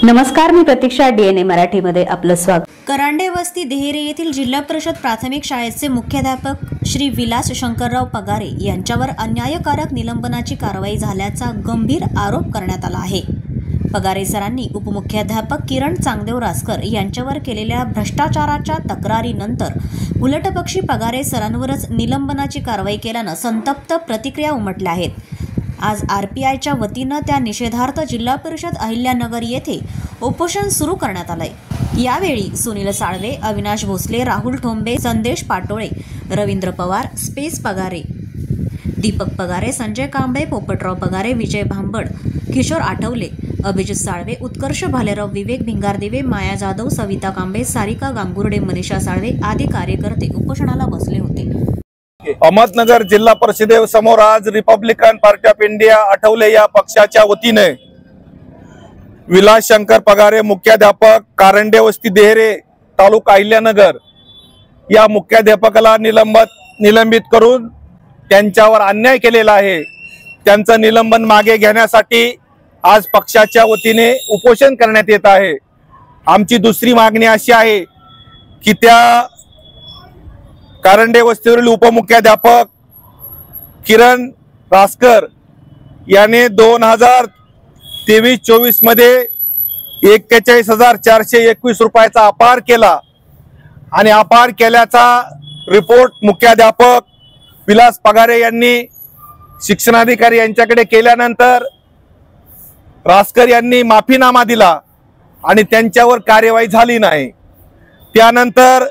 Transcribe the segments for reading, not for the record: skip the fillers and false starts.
नमस्कार, मी प्रतीक्षा. DNA मराठीमध्ये आपलं स्वागत. करांडे वस्ती देहेरे येथील जिल्हा परिषद प्राथमिक शाळेचे मुख्याध्यापक श्री विलास शंकरराव पगारे यांच्यावर अन्यायकारक निलंबनाची कारवाई झाल्याचा गंभीर आरोप करण्यात आला आहे. पगारे सरांनी उपमुख्याध्यापक किरण चांगदेव रासकर यांच्यावर केलेल्या भ्रष्टाचाराच्या तक्रारीनंतर उलटपक्षी पगारे सरांवरच निलंबनाची कारवाई केल्यानं संतप्त प्रतिक्रिया उमटल्या आहेत. आज RPIच्या वतीनं त्या निषेधार्थ जिल्हा परिषद अहिल्यानगर येथे उपोषण सुरू करण्यात आलंय. यावेळी सुनील साळवे, अविनाश भोसले, राहुल ठोंबे, संदेश पाटोळे, रवींद्र पवार, स्पेस पगारे, दीपक पगारे, संजय कांबळे, पोपटराव पगारे, विजय भांबड, किशोर आठवले, अभिजित साळवे, उत्कर्ष भालेराव, विवेक भिंगारदेवे, माया जाधव, सविता कांबळे, सारिका गांगुर्डे, मनीषा साळवे आदी कार्यकर्ते उपोषणाला बसले होते. अहमदनगर जिल्हा परिषदेसमोर आज Republican party of India Athawale या पक्षाच्या वतीने विलास शंकर पगारे मुख्याध्यापक कारंडे वस्ती देहरे तालुका अहिल्यानगर या मुख्याध्यापकाला निलंबित करून त्यांच्यावर अन्याय केलेला आहे. त्यांचं निलंबन मागे घेण्यासाठी आज पक्षाच्या वतीने उपोषण करण्यात येत आहे. आमची दुसरी मागणी अशी आहे की त्या कारंडे वस्तीवरील उपमुख्याध्यापक किरण रासकर याने 2023-24 मध्ये 41,421 रुपयाचा अपहार केला आणि अपहार केल्याचा रिपोर्ट मुख्याध्यापक विलास पगारे यांनी शिक्षणाधिकारी यांच्याकडे केल्यानंतर रासकर यांनी माफीनामा दिला आणि त्यांच्यावर कार्यवाही झाली नाही. त्यानंतर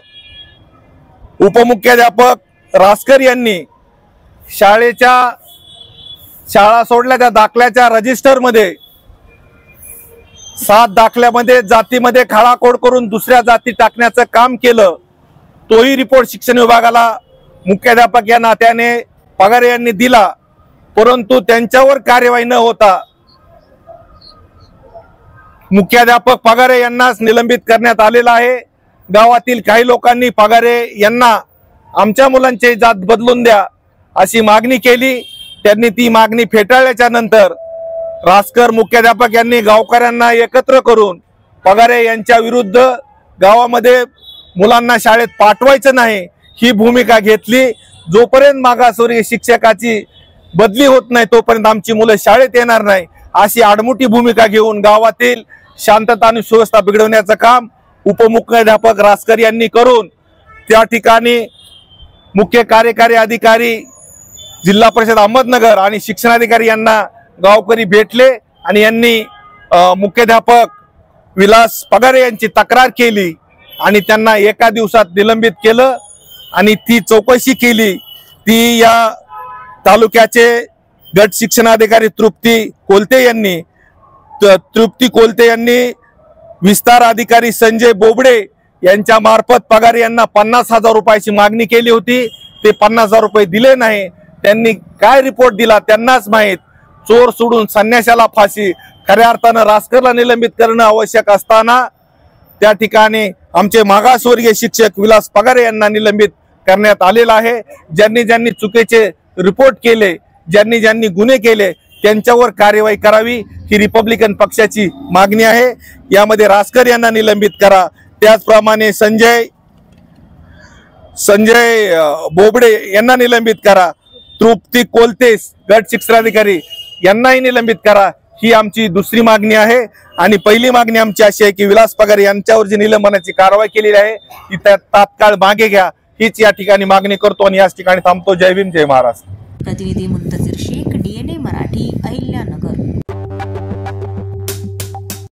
उपमुख्याध्यापक रासकर यांनी शाळा सोडल्याच्या दाखल्याच्या रजिस्टरमध्ये 7 दाखल्यामध्ये जातीमध्ये खाळाखोड करून दुसऱ्या जाती टाकण्याचं काम केलं. तोही रिपोर्ट शिक्षण विभागाला मुख्याध्यापक या नात्याने पगारे यांनी दिला, परंतु त्यांच्यावर कार्यवाही न होता मुख्याध्यापक पगारे यांनाच निलंबित करण्यात आलेला आहे. गावातील काही लोकांनी पगारे यांना आमच्या मुलांची जात बदलून द्या अशी मागणी केली. त्यांनी ती मागणी फेटाळल्याच्या नंतर रासकर मुख्याध्यापक यांनी गावकऱ्यांना एकत्र करून पगारे यांच्या विरुद्ध गावामध्ये मुलांना शाळेत पाठवायचं नाही ही भूमिका घेतली. जोपर्यंत मागासवर्गीय शिक्षकाची बदली होत नाही तोपर्यंत आमची मुलं शाळेत येणार नाही अशी आडमुठी भूमिका घेऊन गावातील शांतता आणि सुव्यवस्था बिघडवण्याचं काम उपमुख्याध्यापक रासकर यांनी करून त्या ठिकाणी मुख्य कार्यकारी अधिकारी जिल्हा परिषद अहमदनगर आणि शिक्षणाधिकारी यांना गावकरी भेटले आणि यांनी मुख्याध्यापक विलास पगारे यांची तक्रार केली आणि त्यांना एका दिवसात निलंबित केलं आणि ती चौकशी केली. ती या तालुक्याचे गट शिक्षणाधिकारी तृप्ती कोलते यांनी विस्तार अधिकारी संजय बोबडे यांच्या मार्फत पगारे यांना 50,000 रुपयाची मागणी केली होती. ते 50,000 रुपये दिले नाही. त्यांनी काय रिपोर्ट दिला त्यांनाच माहीत. चोर सोडून संन्याशाला फाशी. खऱ्या अर्थानं रासकरला निलंबित करणं आवश्यक असताना त्या ठिकाणी आमचे मागासवर्गीय शिक्षक विलास पगारे यांना निलंबित करण्यात आलेला आहे. ज्यांनी चुकीचे रिपोर्ट केले, ज्यांनी गुन्हे केले त्यांच्यावर कार्यवाही करावी ही रिपब्लिकन पक्षाची मागणी आहे. यामध्ये रासकर यांना निलंबित करा, त्याचप्रमाणे संजय बोबडे यांना निलंबित करा, तृप्ती कोलते गट शिक्षणाधिकारी यांनाही निलंबित करा ही आमची दुसरी मागणी आहे. आणि पहिली मागणी आमची अशी आहे की विलास पगारे यांच्यावर जी निलंबनाची कारवाई केलेली आहे ती तात्काळ मागे घ्या हीच या ठिकाणी मागणी करतो आणि याच ठिकाणी थांबतो. जय भीम, जय महाराष्ट्र. प्रतिनिधी मुंतजीर शेख, DNA मराठी, अहिल्यानगर.